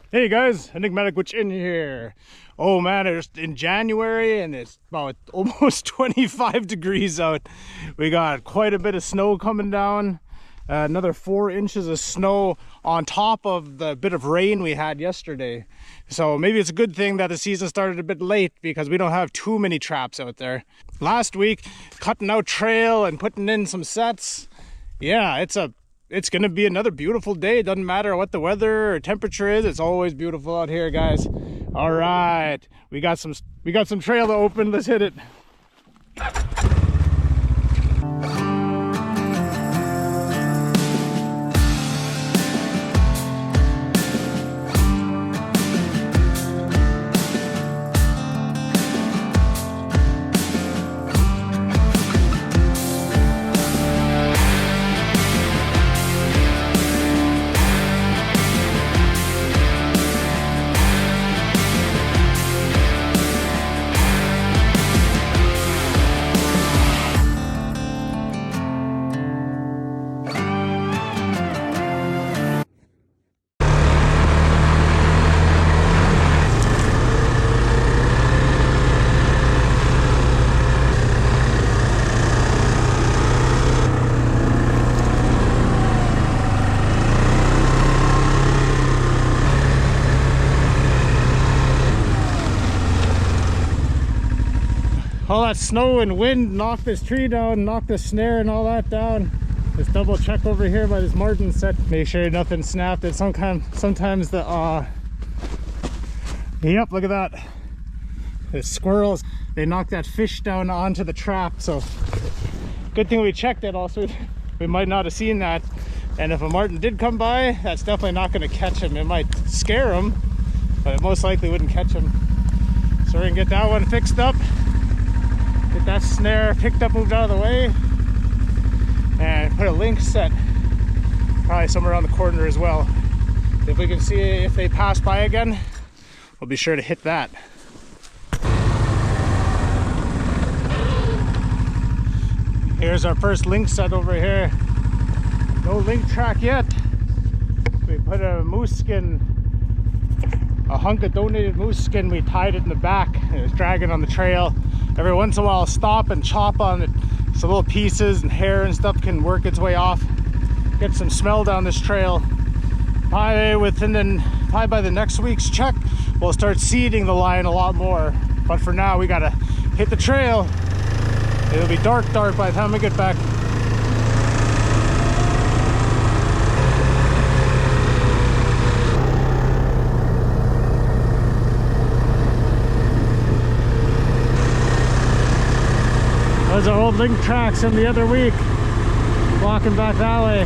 Hey guys, enigmatic Gwichin here. Oh man, it's in January and it's about almost 25 degrees out. We got quite a bit of snow coming down. Another 4 inches of snow on top of the bit of rain we had yesterday. So maybe it's a good thing that the season started a bit late because we don't have too many traps out there. Last week, cutting out trail and putting in some sets. Yeah, it's gonna be another beautiful day. It doesn't matter what the weather or temperature is, it's always beautiful out here, guys. All right, we got some trail to open. Let's hit it. All that snow and wind knocked this tree down, knocked the snare and all that down. Let's double check over here by this margin set. Make sure nothing snapped. It sometimes the yep, look at that. The squirrels, they knocked that fish down onto the trap. So good thing we checked it also. We might not have seen that. And if a marten did come by, that's definitely not going to catch him. It might scare him, but it most likely wouldn't catch him. So we're gonna get that one fixed up. Get that snare picked up, moved out of the way, and put a Lynx set probably somewhere around the corner as well. If we can see if they pass by again, we'll be sure to hit that. Here's our first Lynx set over here. No link track yet. We put a moose skin, a hunk of donated moose skin. We tied it in the back. It was dragging on the trail. Every once in a while I'll stop and chop on it so little pieces and hair and stuff can work its way off. Get some smell down this trail. Probably by the next week's check, we'll start seeding the line a lot more. But for now, we gotta hit the trail. It'll be dark by the time we get back. Those are old link tracks from the other week. Walking back that way.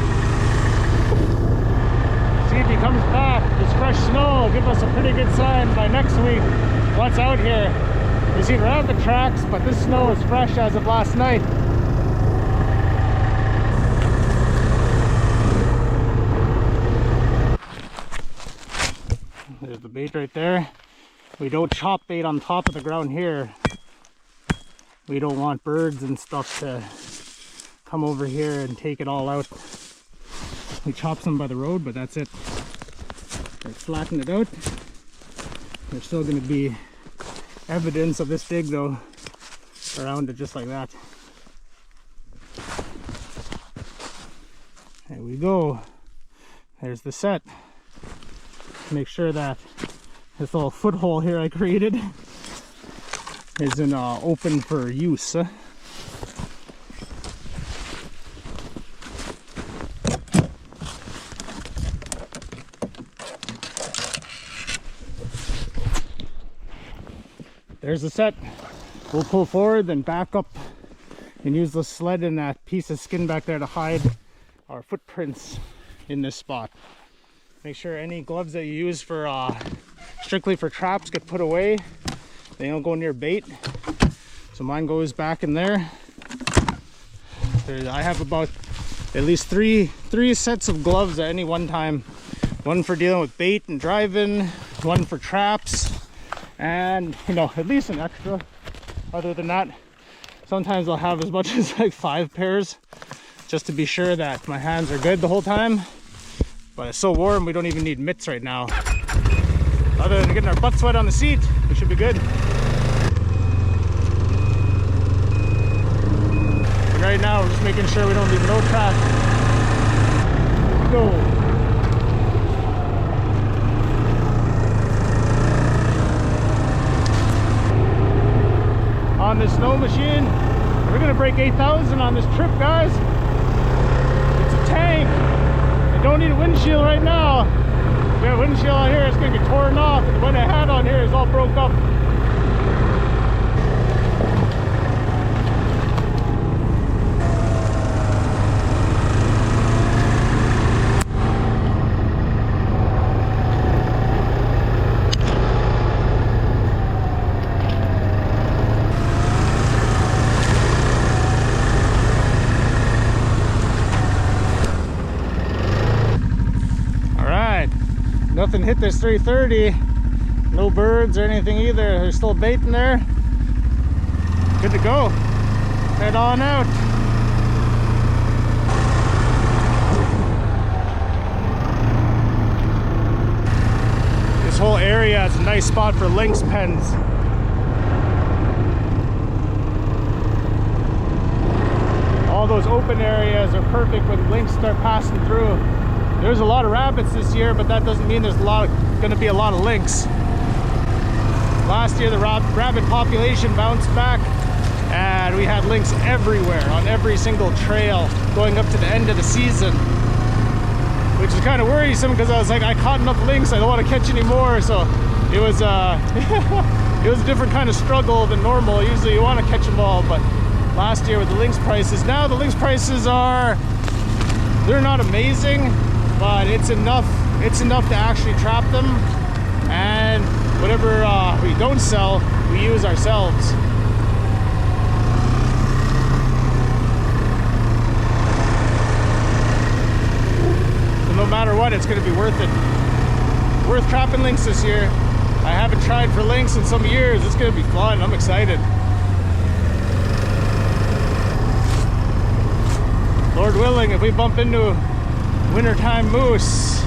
See if he comes back. This fresh snow will give us a pretty good sign by next week what's out here. We've seen rabbit tracks, but this snow is fresh as of last night. There's the bait right there. We don't chop bait on top of the ground here. We don't want birds and stuff to come over here and take it all out. We chop some by the road, but that's it. They flatten it out. There's still going to be evidence of this big though around it, just like that. There we go. There's the set. Make sure that this little foothold here I created isn't open for use. There's the set. We'll pull forward, then back up and use the sled and that piece of skin back there to hide our footprints in this spot. Make sure any gloves that you use for strictly for traps get put away. They don't go near bait, so mine goes back in there. I have about at least three sets of gloves at any one time. One for dealing with bait and driving, one for traps, and at least an extra. Other than that, sometimes I'll have as much as like 5 pairs just to be sure that my hands are good the whole time. But it's so warm we don't even need mitts right now. Other than getting our butts wet on the seat, we should be good. But right now, we're just making sure we don't leave no track. Go. On this snow machine, we're gonna break 8,000 on this trip, guys. It's a tank. I don't need a windshield right now. We have a windshield on here, it's gonna be torn off, and the one I had on here is all broke up. Nothing hit this 330. No birds or anything either. There's still bait in there. Good to go. Head on out. This whole area is a nice spot for lynx pens. All those open areas are perfect when lynx start passing through. There's a lot of rabbits this year, but that doesn't mean there's going to be a lot of lynx. Last year the rabbit population bounced back and we had lynx everywhere on every single trail going up to the end of the season, which is kind of worrisome because I was like, I caught enough lynx, I don't want to catch any more. So it was it was a different kind of struggle than normal. Usually you want to catch them all, but last year with the lynx prices, now the lynx prices they're not amazing, but it's enough to actually trap them, and whatever we don't sell, we use ourselves. So no matter what, it's going to be worth it. Worth trapping lynx this year. I haven't tried for lynx in some years. It's going to be fun. I'm excited. Lord willing, if we bump into wintertime moose,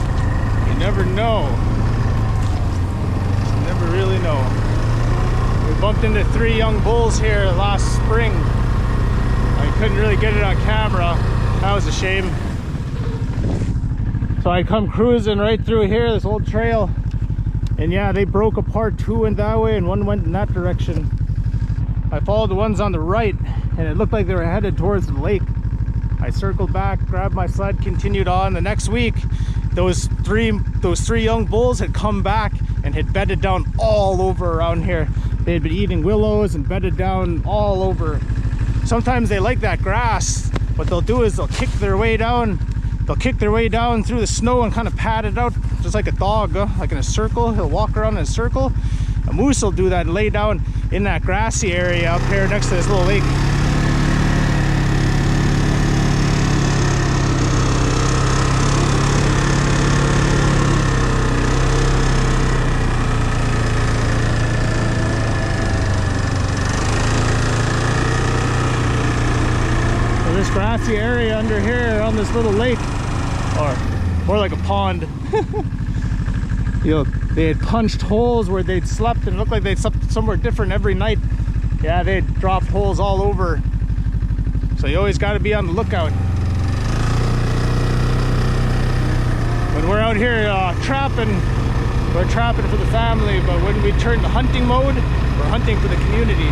you never know. You never really know. We bumped into 3 young bulls here last spring. I couldn't really get it on camera. That was a shame. So I come cruising right through here, this old trail, and yeah, they broke apart. 2 went that way and 1 went in that direction. I followed the ones on the right and it looked like they were headed towards the lake. I circled back, grabbed my sled, continued on. The next week, those three young bulls had come back and had bedded down all over around here. They had been eating willows and bedded down all over. Sometimes they like that grass. What they'll do is they'll kick their way down. They'll kick their way down through the snow and kind of pad it out, just like a dog, like in a circle. He'll walk around in a circle. A moose will do that and lay down in that grassy area up here next to this little lake. Grassy area under here on this little lake, or more like a pond. You know, they had punched holes where they'd slept and it looked like they'd slept somewhere different every night. Yeah, they'd dropped holes all over. So you always got to be on the lookout. When we're out here trapping, we're trapping for the family, but when we turn to hunting mode, we're hunting for the community,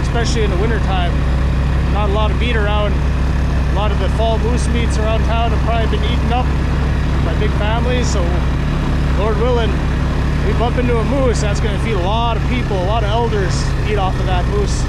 especially in the winter time. Not a lot of meat around. A lot of the fall moose meats around town have probably been eaten up by big families, so Lord willing, we bump into a moose, that's going to feed a lot of people, a lot of elders eat off of that moose.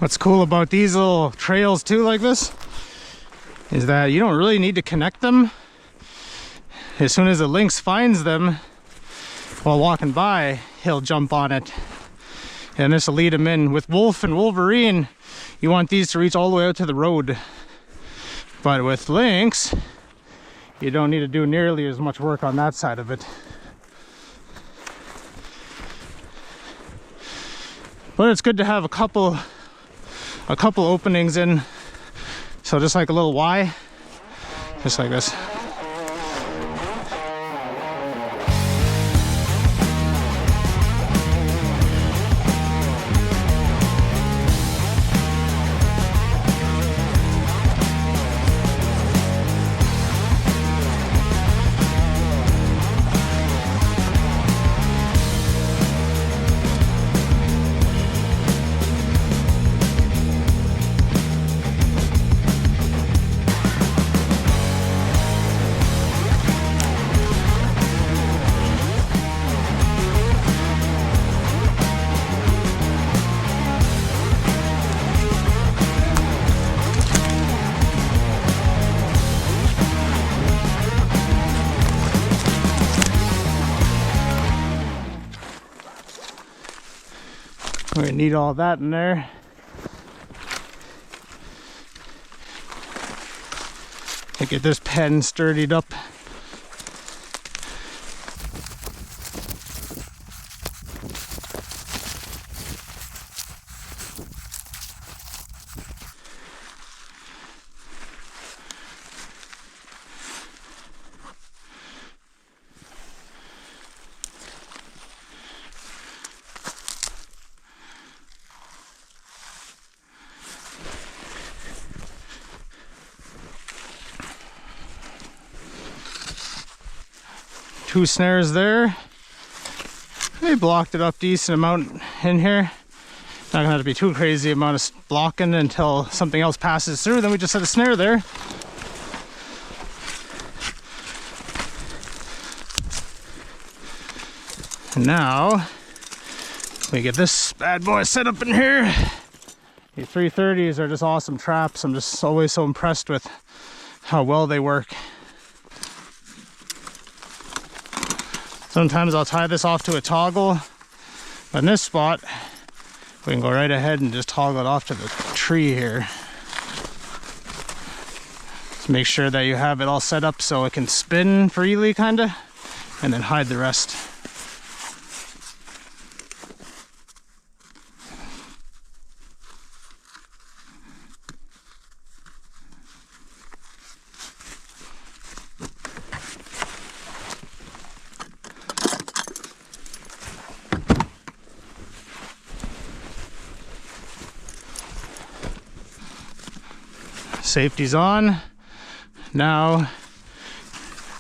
What's cool about these little trails too like this is that you don't really need to connect them. as soon as the lynx finds them while walking by, he'll jump on it. And this will lead him in. With wolf and Wolverine, you want these to reach all the way out to the road. But with lynx, you don't need to do nearly as much work on that side of it. But it's good to have a couple openings in. So just like a little Y, just like this. We need all that in there. To get this pen sturdied up. Two snares there. They blocked it up decent amount in here. Not gonna have to be too crazy amount of blocking until something else passes through. Then we just set a snare there. And now we get this bad boy set up in here. These 330s are just awesome traps. I'm just always so impressed with how well they work. Sometimes I'll tie this off to a toggle, but in this spot, we can go right ahead and just toggle it off to the tree here. Just make sure that you have it all set up so it can spin freely, kinda, and then hide the rest. Safety's on. Now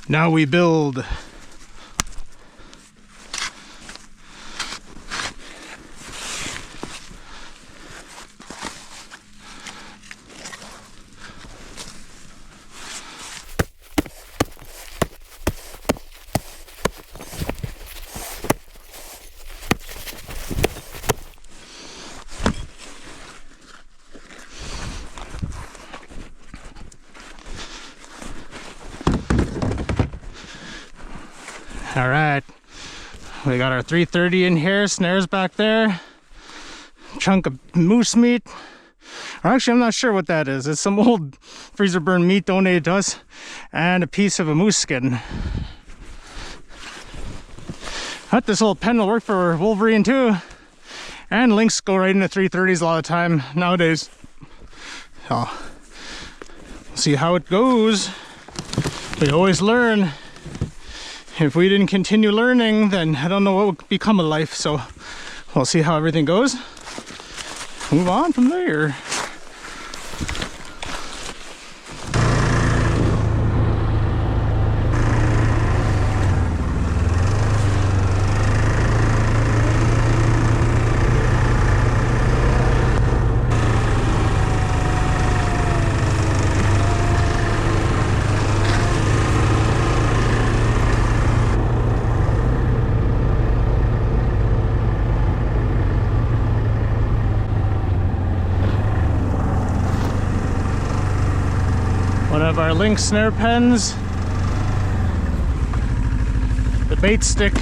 we build. All right, we got our 330 in here, snares back there, chunk of moose meat. Or actually, I'm not sure what that is. It's some old freezer burn meat donated to us, and a piece of a moose skin. But this little pen will work for Wolverine too, and Lynx go right into 330s a lot of the time nowadays. So, we'll see how it goes. We always learn. If we didn't continue learning, then I don't know what would become of life. So we'll see how everything goes. Move on from there. One of our Lynx snare pens. The bait stick,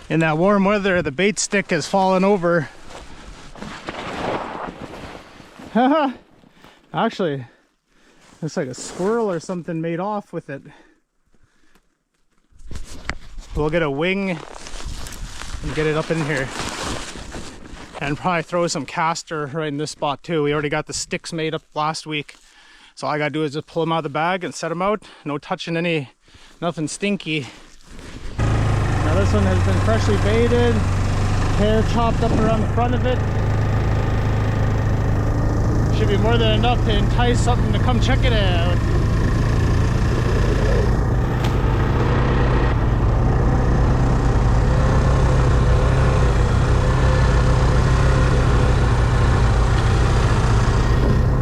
in that warm weather, the bait stick has fallen over. Haha. Actually, looks like a squirrel or something made off with it. We'll get a wing and get it up in here. And probably throw some castor right in this spot too. We already got the sticks made up last week. So all I gotta do is just pull them out of the bag and set them out. No touching any, nothing stinky. Now this one has been freshly baited. Hair chopped up around the front of it. Should be more than enough to entice something to come check it out.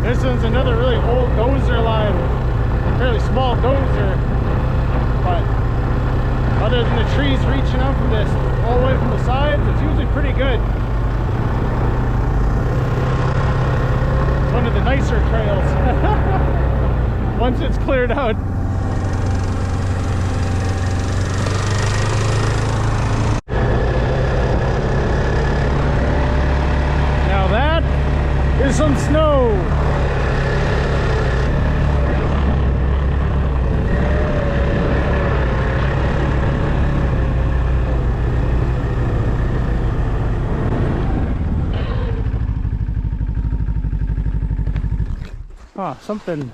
This one's another really old dozer line, a fairly small dozer, but other than the trees reaching out from this all the way from the sides, it's usually pretty good. It's one of the nicer trails once it's cleared out. Now that is some snow. Oh, something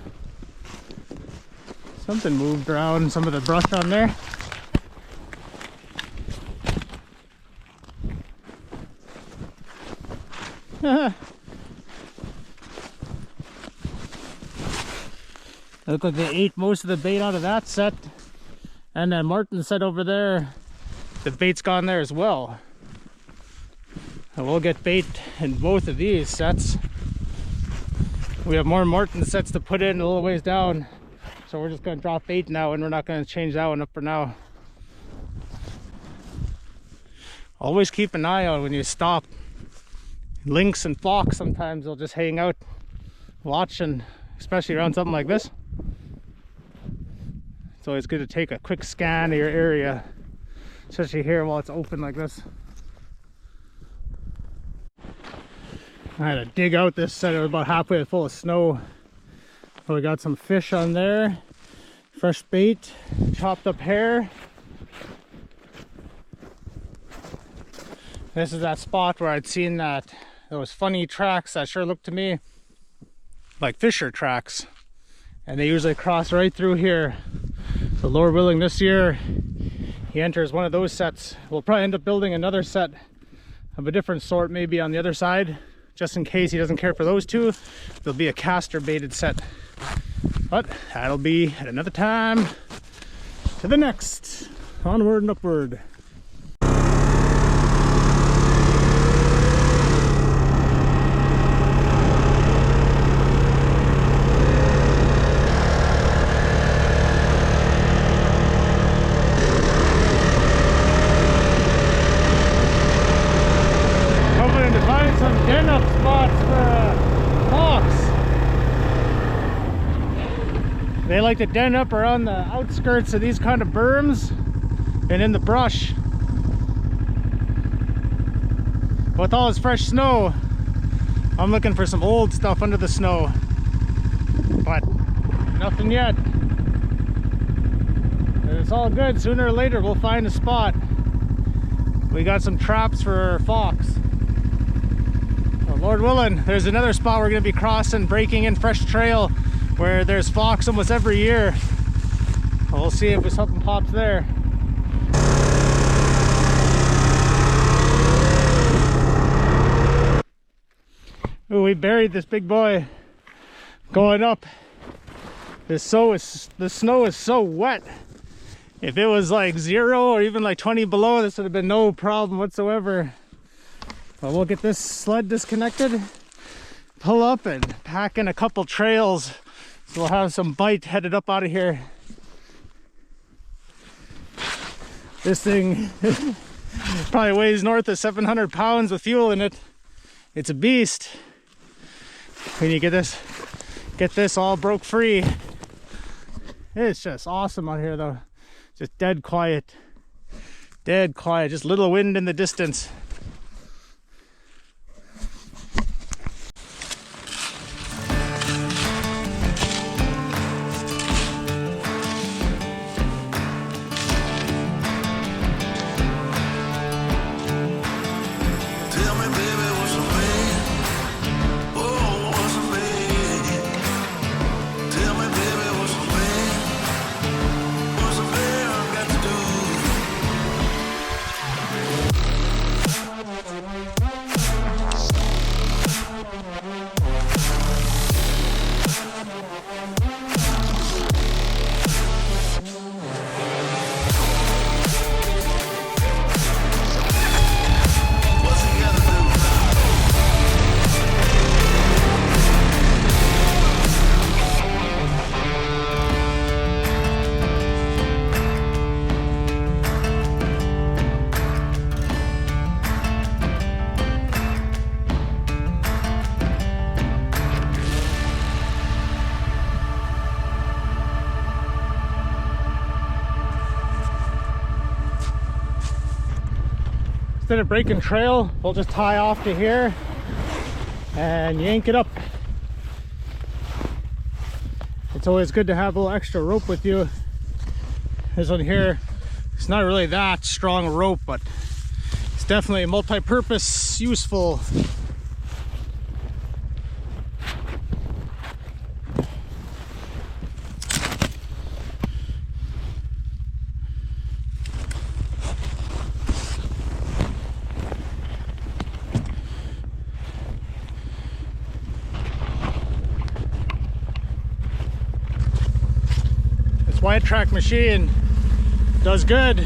moved around some of the brush on there. Look like they ate most of the bait out of that set, and then Martin set over there, the bait's gone there as well. And we'll get bait in both of these sets. We have more Martin sets to put in a little ways down, so we're just going to drop bait now, and we're not going to change that one up for now. Always keep an eye out when you stop. Lynx and fox, sometimes they'll just hang out watching, especially around something like this. It's always good to take a quick scan of your area, especially here while it's open like this. I had to dig out this set. It was about halfway full of snow. So we got some fish on there, fresh bait, chopped up hair. This is that spot where I'd seen that those funny tracks that sure looked to me like fisher tracks, and they usually cross right through here. So Lord willing, this year he enters one of those sets. We'll probably end up building another set of a different sort, maybe on the other side. Just in case he doesn't care for those two, there'll be a castor baited set. But that'll be at another time. To the next. Onward and upward. They like to den up around the outskirts of these kind of berms and in the brush. With all this fresh snow, I'm looking for some old stuff under the snow, but nothing yet. It's all good. Sooner or later we'll find a spot. We got some traps for fox. So Lord willing, there's another spot we're going to be crossing, breaking in fresh trail where there's fox almost every year. We'll see if something pops there. Ooh, we buried this big boy going up. The snow is so wet. If it was like 0 or even like 20 below, this would have been no problem whatsoever. But we'll get this sled disconnected, pull up and pack in a couple trails. So we'll have some bite headed up out of here. This thing probably weighs north of 700 pounds with fuel in it. It's a beast. When you get this all broke free. It's just awesome out here though. Just dead quiet. Dead quiet, just little wind in the distance. Instead of breaking trail, we'll just tie off to here and yank it up. It's always good to have a little extra rope with you. This one here, it's not really that strong a rope, but it's definitely multi-purpose, useful. Wide track machine does good,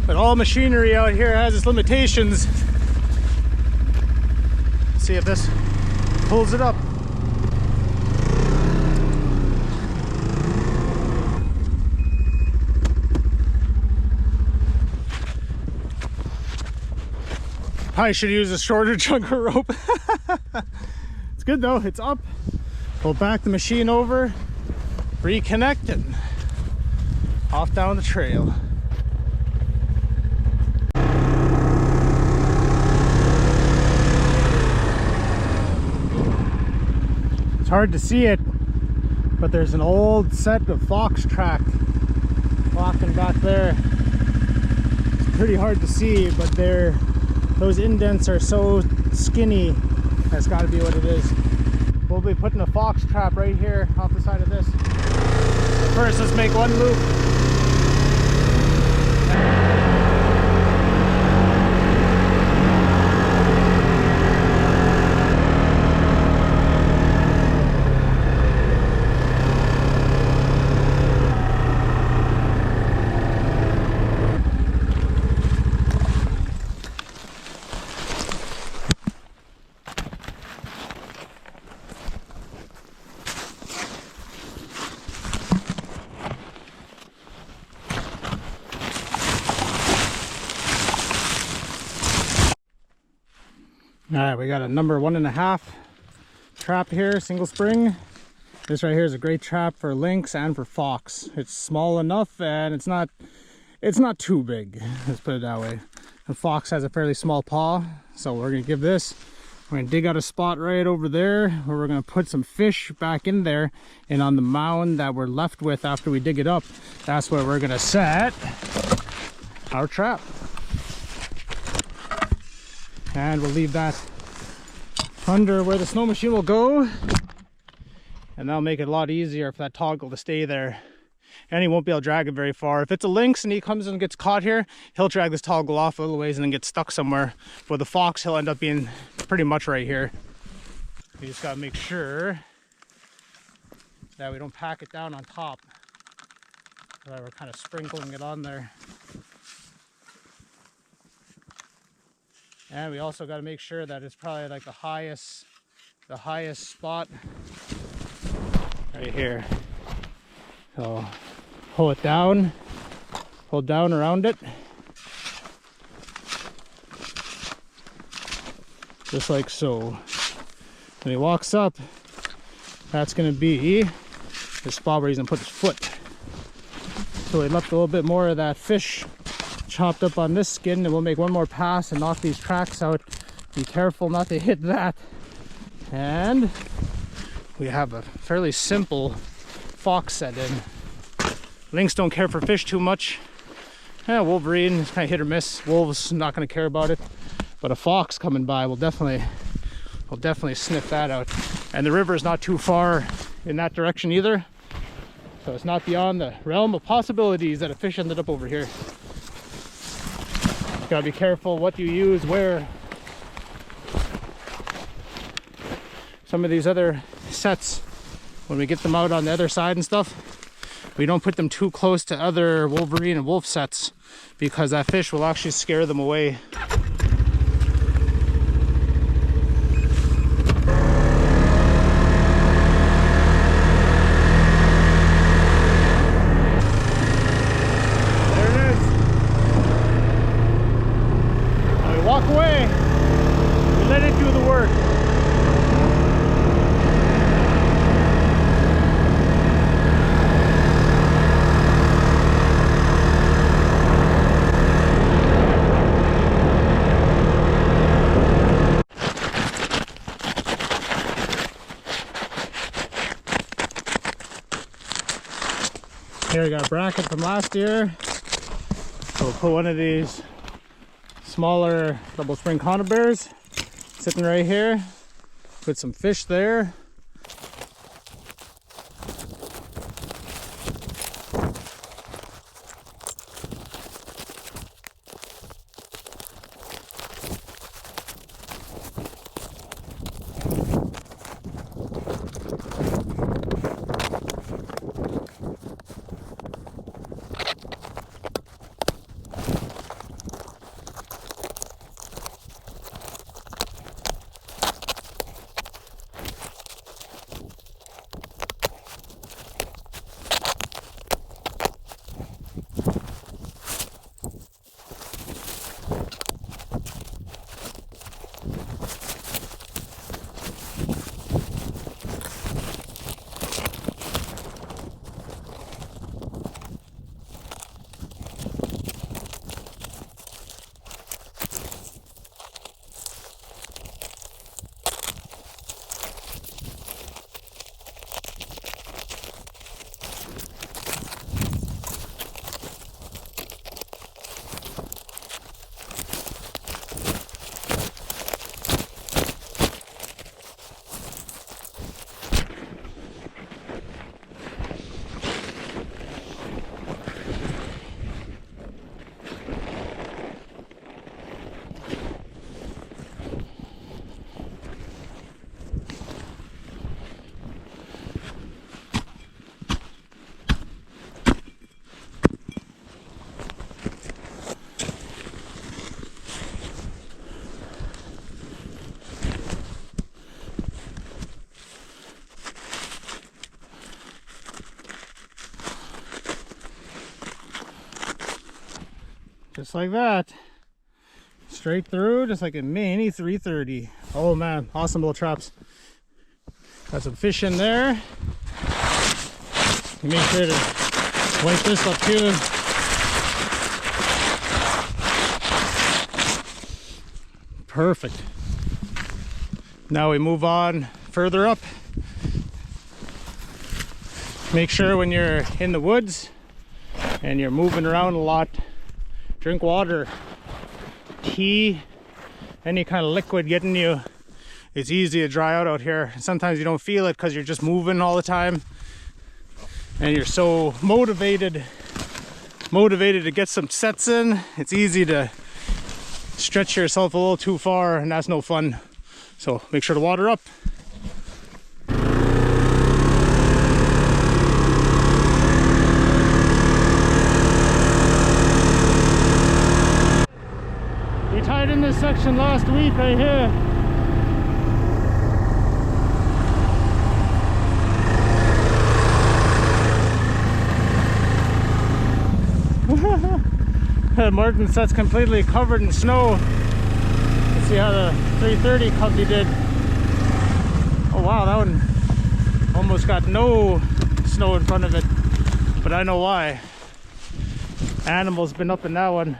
but all machinery out here has its limitations. Let's see if this pulls it up. Probably should use a shorter chunk of rope. It's good though, it's up. We'll back the machine over, reconnect it, off down the trail. It's hard to see it, but there's an old set of fox track walking back there. It's pretty hard to see, but those indents are so skinny, that's got to be what it is. We'll be putting a fox trap right here off the side of this. First, let's make one loop. All right, we got a number 1.5 trap here, single spring. This right here is a great trap for lynx and for fox. It's small enough and it's not too big, let's put it that way. The fox has a fairly small paw, so we're gonna give this, we're gonna dig out a spot right over there where we're gonna put some fish back in there, and on the mound that we're left with after we dig it up, that's where we're gonna set our trap. And we'll leave that under where the snow machine will go, and that'll make it a lot easier for that toggle to stay there, and he won't be able to drag it very far. If it's a lynx and he comes and gets caught here, he'll drag this toggle off a little ways and then get stuck somewhere. For the fox, he'll end up being pretty much right here. We just gotta make sure that we don't pack it down on top, that we're kind of sprinkling it on there. And we also got to make sure that it's probably like the highest spot right here. So pull it down, pull down around it, just like so. When he walks up, that's going to be the spot where he's going to put his foot. So we left a little bit more of that fish chopped up on this skin, and we'll make one more pass and knock these tracks out. Be careful not to hit that. And we have a fairly simple fox set in. Lynx don't care for fish too much. Yeah, Wolverine is kind of hit or miss. Wolves not going to care about it, but a fox coming by will definitely sniff that out. And the river is not too far in that direction either, so it's not beyond the realm of possibilities that a fish ended up over here. Gotta be careful what you use where. Some of these other sets, when we get them out on the other side and stuff, we don't put them too close to other Wolverine and wolf sets, because that fish will actually scare them away. There it is. Now we walk away, we let it do the work. Here we got a bracket from last year. So we'll put one of these smaller double spring Conibears sitting right here. Put some fish there. Just like that, straight through, just like a mini 330. Oh man, awesome little traps. Got some fish in there. Make sure to wipe this up too. Perfect. Now we move on further up. Make sure when you're in the woods and you're moving around a lot, drink water, tea, any kind of liquid getting you. It's easy to dry out here. Sometimes you don't feel it because you're just moving all the time and you're so motivated to get some sets in. It's easy to stretch yourself a little too far, and that's no fun. So make sure to water up. We tied in this section last week right here. Martin set's completely covered in snow. Let's see how the 330 Cubby did. Oh wow, that one almost got no snow in front of it, but I know why. Animal's been up in that one,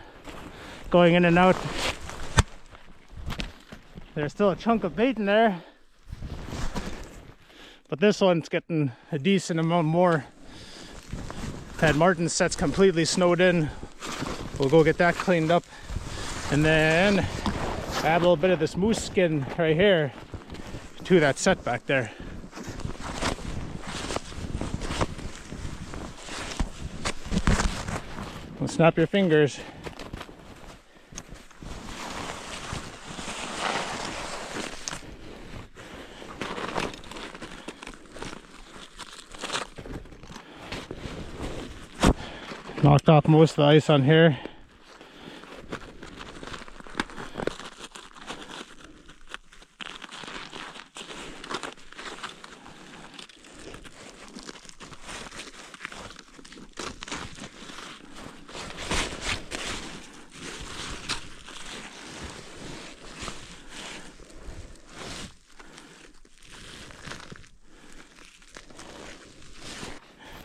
going in and out. There's still a chunk of bait in there, but this one's getting a decent amount more. That Martin set's completely snowed in. We'll go get that cleaned up, and then add a little bit of this moose skin right here to that set back there. Well, snap your fingers. Knocked off most of the ice on here.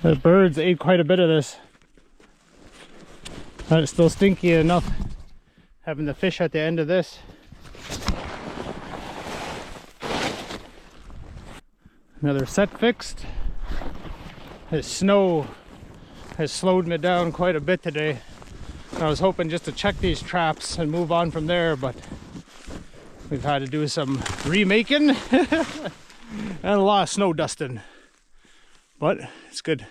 The birds ate quite a bit of this. But it's still stinky enough having the fish at the end of this. Another set fixed. This snow has slowed me down quite a bit today. I was hoping just to check these traps and move on from there, but we've had to do some remaking and a lot of snow dusting. But it's good.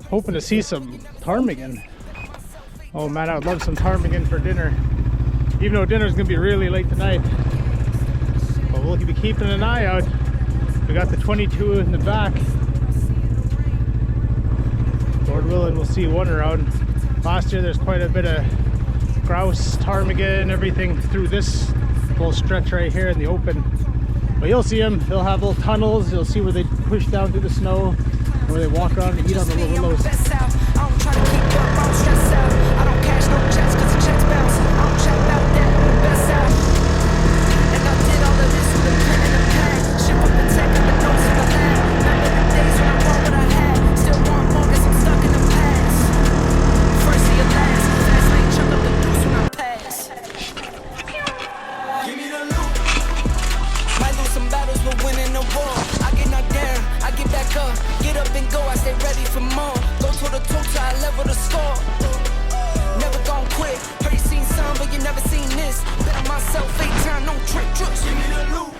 Hoping to see some ptarmigan. Oh man, I would love some ptarmigan for dinner. Even though dinner's gonna be really late tonight. But we'll be keeping an eye out. We got the 22 in the back. Lord willing, we'll see one around. Last year there's quite a bit of grouse, ptarmigan, everything through this little stretch right here in the open. But you'll see them. They'll have little tunnels. You'll see where they push down through the snow, where they walk around and eat on the little willows. I don't try to keep up, I don't stress out. I don't cash no checks cause the checks bounce. I don't check about that, I'm the best out. And I did all of this with a pen and a pad. Ship up the tech and the notes in the lab. Remember the days when I want what I had. Still want more cause I'm stuck in the past. First to your last, fast lane chuck up the deuce when I pass. Give me the loot. Might lose some battles but winning the war. I get knocked down, I get back up. Get up and go, I stay ready for more. Go to the toe till I level the score. Never gon' quit. Heard you seen some, but you never seen this. Bet on myself 8 times, no trick, tricks. Give me the loot.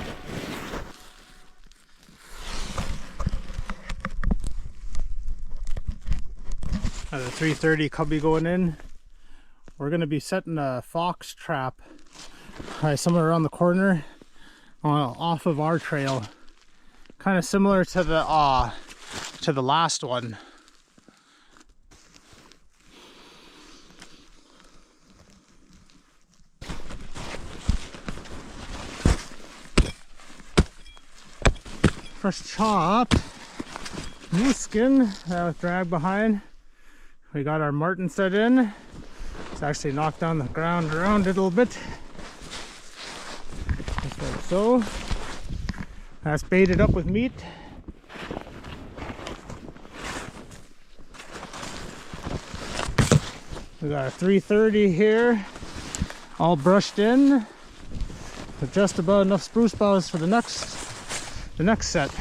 At a 330 cubby going in. We're gonna be setting a fox trap somewhere around the corner off of our trail. Kind of similar to the last one. First chop, moose skin that was dragged behind. We got our marten set in. It's actually knocked down the ground around it a little bit. Just like so. That's baited up with meat. We got a 330 here, all brushed in, with just about enough spruce boughs for the next set.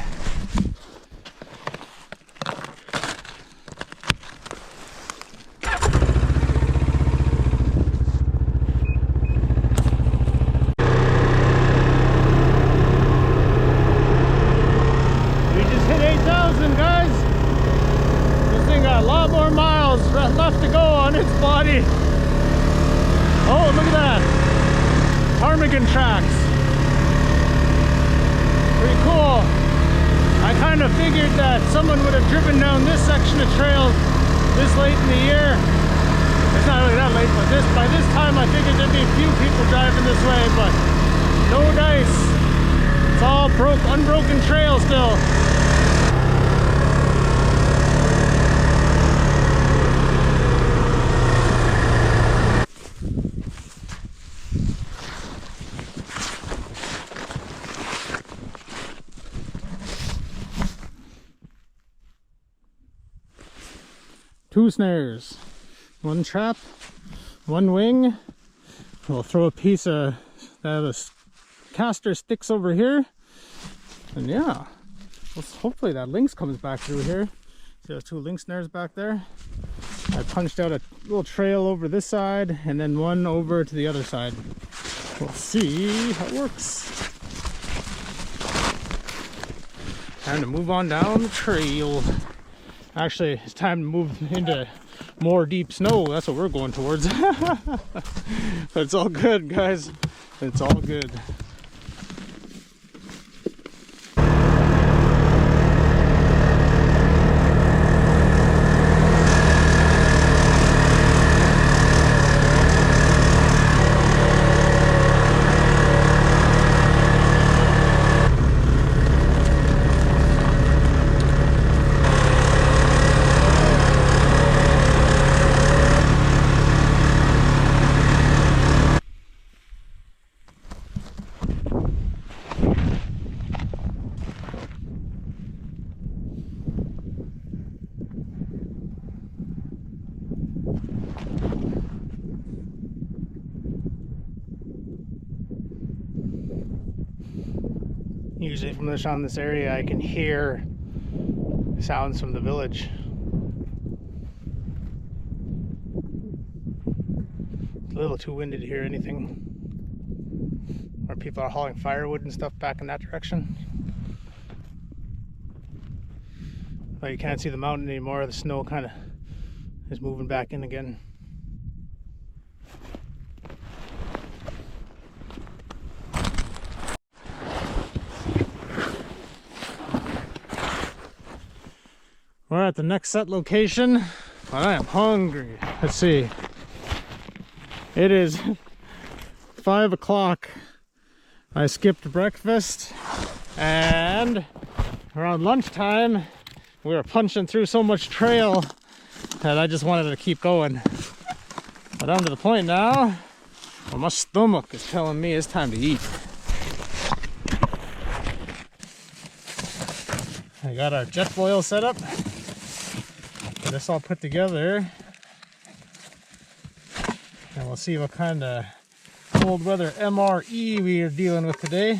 Left to go on its body. Oh, look at that. Ptarmigan tracks. Pretty cool. I kind of figured that someone would have driven down this section of trail this late in the year. There's not really that late, but by this time I figured there'd be a few people driving this way, but no dice. It's all unbroken trail still. Two snares, one trap, one wing. We'll throw a piece of that caster sticks over here, and yeah, hopefully that lynx comes back through here. See those two lynx snares back there? I punched out a little trail over this side and then one over to the other side. We'll see how it works. Time to move on down the trail. Actually, it's time to move into more deep snow. That's what we're going towards. But it's all good, guys. It's all good. Usually from this area I can hear sounds from the village. It's a little too windy to hear anything. Or people are hauling firewood and stuff back in that direction. But you can't see the mountain anymore. The snow kind of is moving back in again. We're at the next set location, but I am hungry. Let's see. It is 5 o'clock. I skipped breakfast, and around lunchtime, we were punching through so much trail that I just wanted to keep going. But I'm to the point now where my stomach is telling me it's time to eat. I got our jet boil set up. Get this all put together, and we'll see what kind of cold weather MRE we are dealing with today.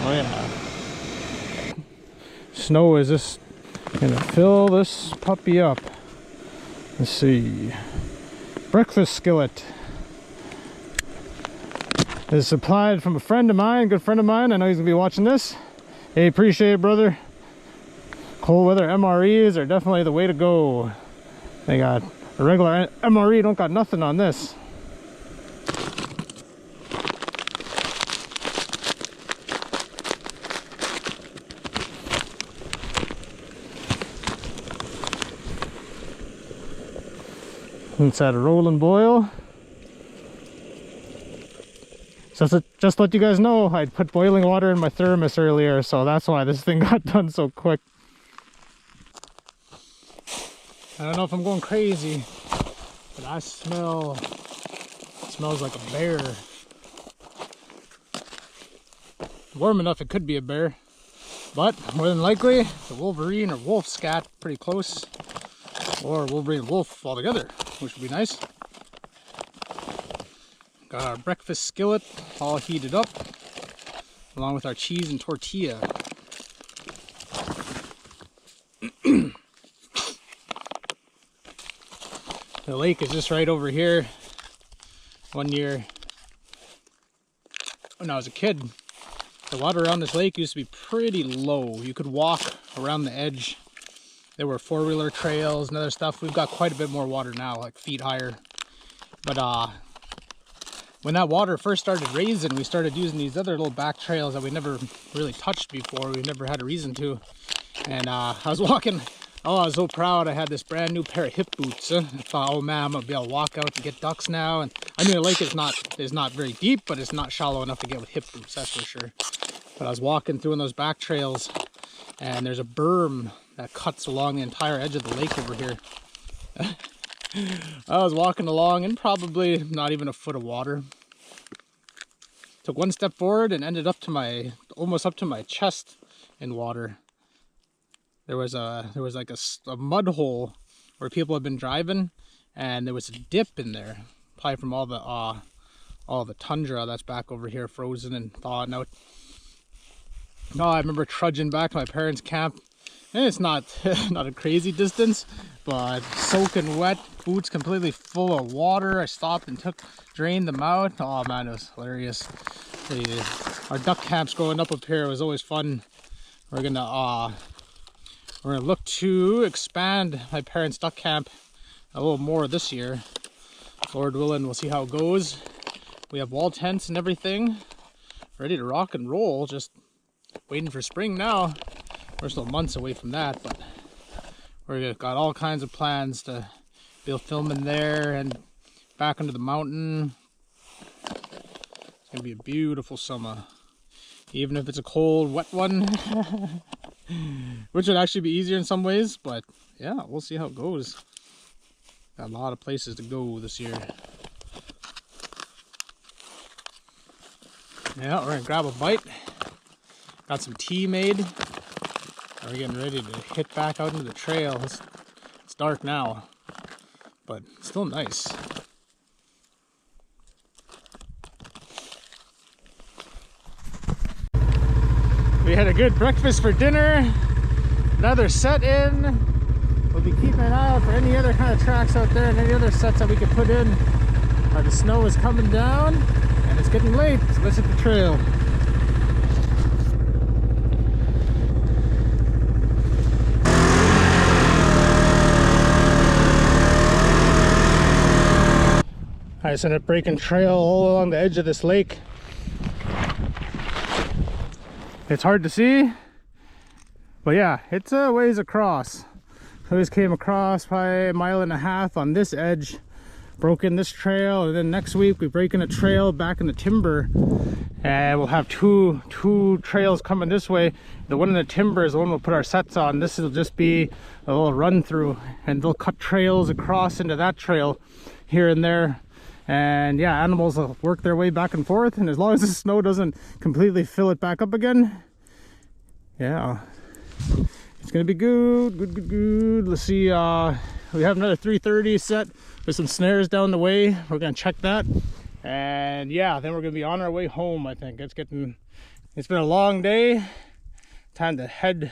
Oh yeah. Snow is just gonna fill this puppy up. Let's see. Breakfast skillet is supplied from a friend of mine, good friend of mine. I know he's gonna be watching this. Hey, appreciate it, brother. Cold weather MREs are definitely the way to go. They got a regular MRE, don't got nothing on this. It's at a rolling boil. So just to let you guys know, I put boiling water in my thermos earlier, so that's why this thing got done so quick. I don't know if I'm going crazy, but I smell, it smells like a bear. Warm enough it could be a bear, but more than likely the Wolverine or wolf scat pretty close, or Wolverine wolf altogether, which would be nice. Got our breakfast skillet all heated up, along with our cheese and tortilla. The lake is just right over here. One year, when I was a kid, the water around this lake used to be pretty low. You could walk around the edge there were four-wheeler trails and other stuff. We've got quite a bit more water now, like feet higher. But when that water first started raising, we started using these other little back trails that we never really touched before. We never had a reason to. And I was walking, oh, I was so proud. I had this brand new pair of hip boots. I thought, oh man, I'm gonna be able to walk out and get ducks now. And I mean, the lake is not very deep, but it's not shallow enough to get with hip boots, that's for sure. But I was walking through those back trails, and there's a berm that cuts along the entire edge of the lake over here. I was walking along in probably not even a foot of water. Took one step forward and ended up to almost up to my chest in water. There was like a mud hole where people had been driving, and there was a dip in there, probably from all the tundra that's back over here, frozen and thawed out. Oh, I remember trudging back to my parents' camp, and it's not a crazy distance, but soaking wet, boots completely full of water. I stopped and drained them out. Oh man, it was hilarious. Our duck camps growing up here was always fun. We're gonna look to expand my parents' duck camp a little more this year. Lord willing, we'll see how it goes. We have wall tents and everything ready to rock and roll, just waiting for spring now. We're still months away from that, but we've got all kinds of plans to be filming there and back into the mountain. It's gonna be a beautiful summer, even if it's a cold, wet one. Which would actually be easier in some ways, but yeah, we'll see how it goes. Got a lot of places to go this year. Yeah, we're gonna grab a bite. Got some tea made. We're getting ready to hit back out into the trail. It's dark now, but still nice. We had a good breakfast for dinner. Another set in. We'll be keeping an eye out for any other kind of tracks out there and any other sets that we can put in. The snow is coming down and it's getting late, so let's hit the trail. I just ended up breaking trail all along the edge of this lake. It's hard to see, but yeah, it's a ways across. So we just came across probably a mile and a half on this edge, broke in this trail, and then next week we break in a trail back in the timber, and we'll have two trails coming this way. The one in the timber is the one we'll put our sets on. This will just be a little run through, and they'll cut trails across into that trail here and there. And yeah, animals will work their way back and forth, and as long as the snow doesn't completely fill it back up again, yeah, it's gonna be good. Let's see, we have another 330 set with some snares down the way. We're gonna check that, and yeah, then we're gonna be on our way home. I think it's been a long day. Time to head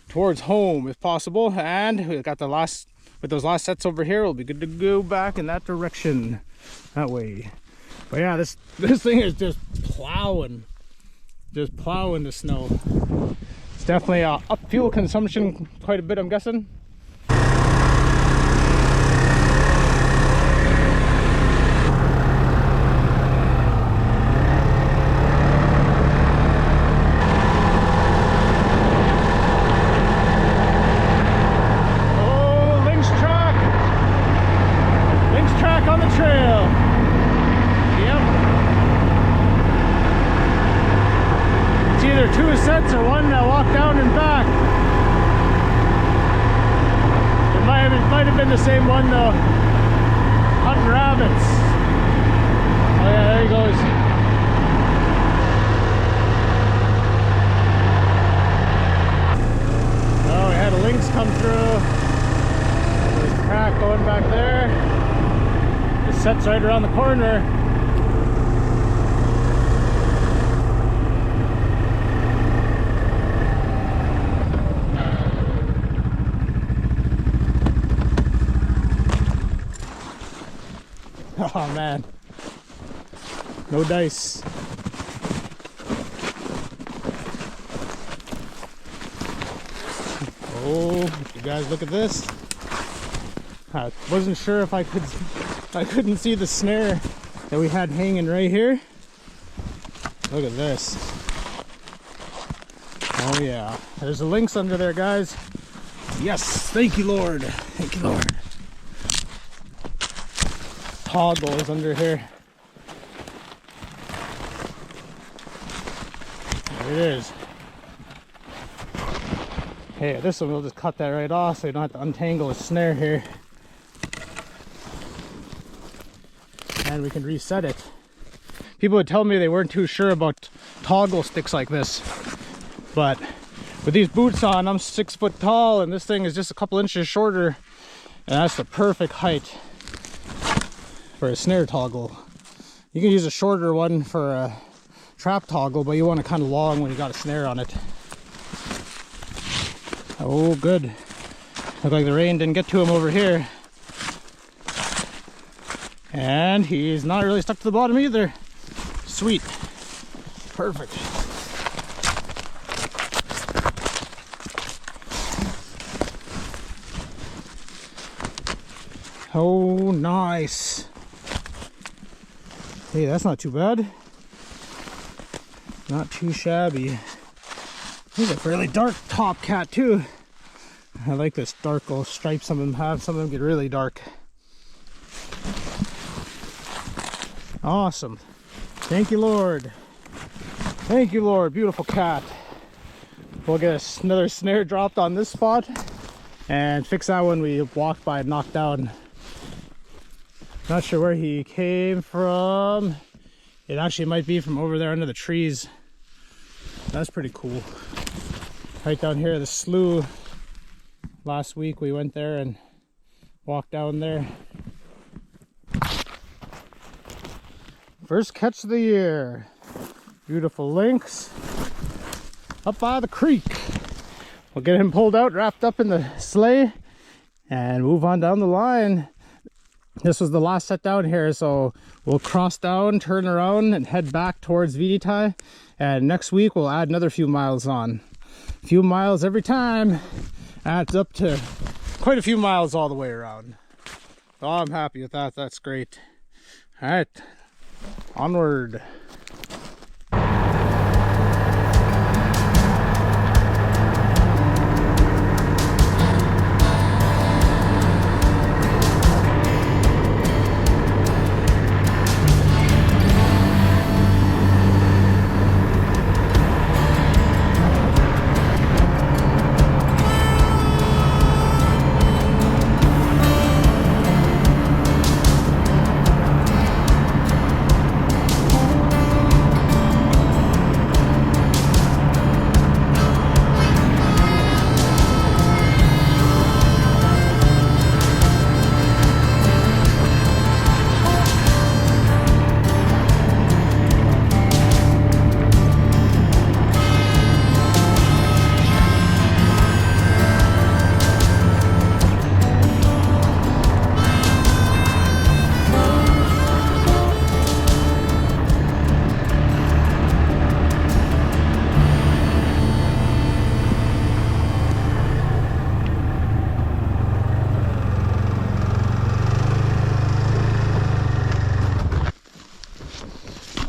towards home if possible, and we got with those last sets over here, we'll be good to go back in that direction. That way. But yeah, this thing is just plowing the snow. It's definitely up fuel consumption quite a bit, I'm guessing. Two sets or one that walk down and back. It might have been the same one though. Hunting rabbits. Oh yeah, there he goes. Oh, we had a lynx come through. There's a track going back there. The set's right around the corner. Oh man, no dice. Oh, you guys look at this. I wasn't sure if I couldn't see the snare that we had hanging right here. Look at this. Oh yeah, there's a lynx under there, guys. Yes, thank you, Lord. Thank you, Lord. Toggle is under here. There it is. Hey, this one we'll just cut that right off so you don't have to untangle the snare here. And we can reset it. People would tell me they weren't too sure about toggle sticks like this. But with these boots on, I'm 6 foot tall and this thing is just a couple inches shorter. And that's the perfect height for a snare toggle. You can use a shorter one for a trap toggle, but you want it kind of long when you got a snare on it. Oh, good. Look like the rain didn't get to him over here. And he's not really stuck to the bottom either. Sweet. Perfect. Oh, nice. Hey, that's not too bad. Not too shabby. He's a fairly dark top cat too. I like this dark little stripe some of them have. Some of them get really dark. Awesome. Thank you, Lord. Thank you, Lord. Beautiful cat. We'll get another snare dropped on this spot and fix that one we walked by and knocked down. Not sure where he came from. It actually might be from over there under the trees. That's pretty cool. Right down here, the slough. Last week we went there and walked down there. First catch of the year. Beautiful lynx. Up by the creek. We'll get him pulled out, wrapped up in the sleigh, and move on down the line. This was the last set down here, so we'll cross down, turn around, and head back towards Venetie. And next week we'll add another few miles on. A few miles every time adds up to quite a few miles all the way around. So I'm happy with that. That's great. All right, onward.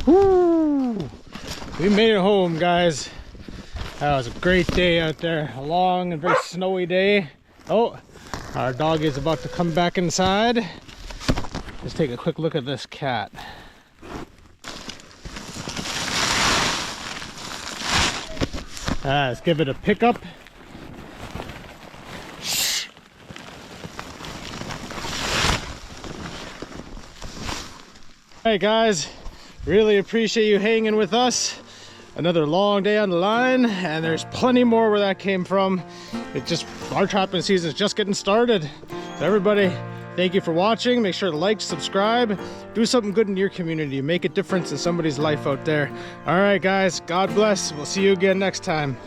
Woo! We made it home, guys. That was a great day out there. A long and very snowy day. Oh, our dog is about to come back inside. Let's take a quick look at this cat. Let's give it a pickup. Hey guys, really appreciate you hanging with us. Another long day on the line, and there's plenty more where that came from. Our trapping season is just getting started. So everybody, thank you for watching. Make sure to like, subscribe, do something good in your community, make a difference in somebody's life out there. All right guys, God bless. We'll see you again next time.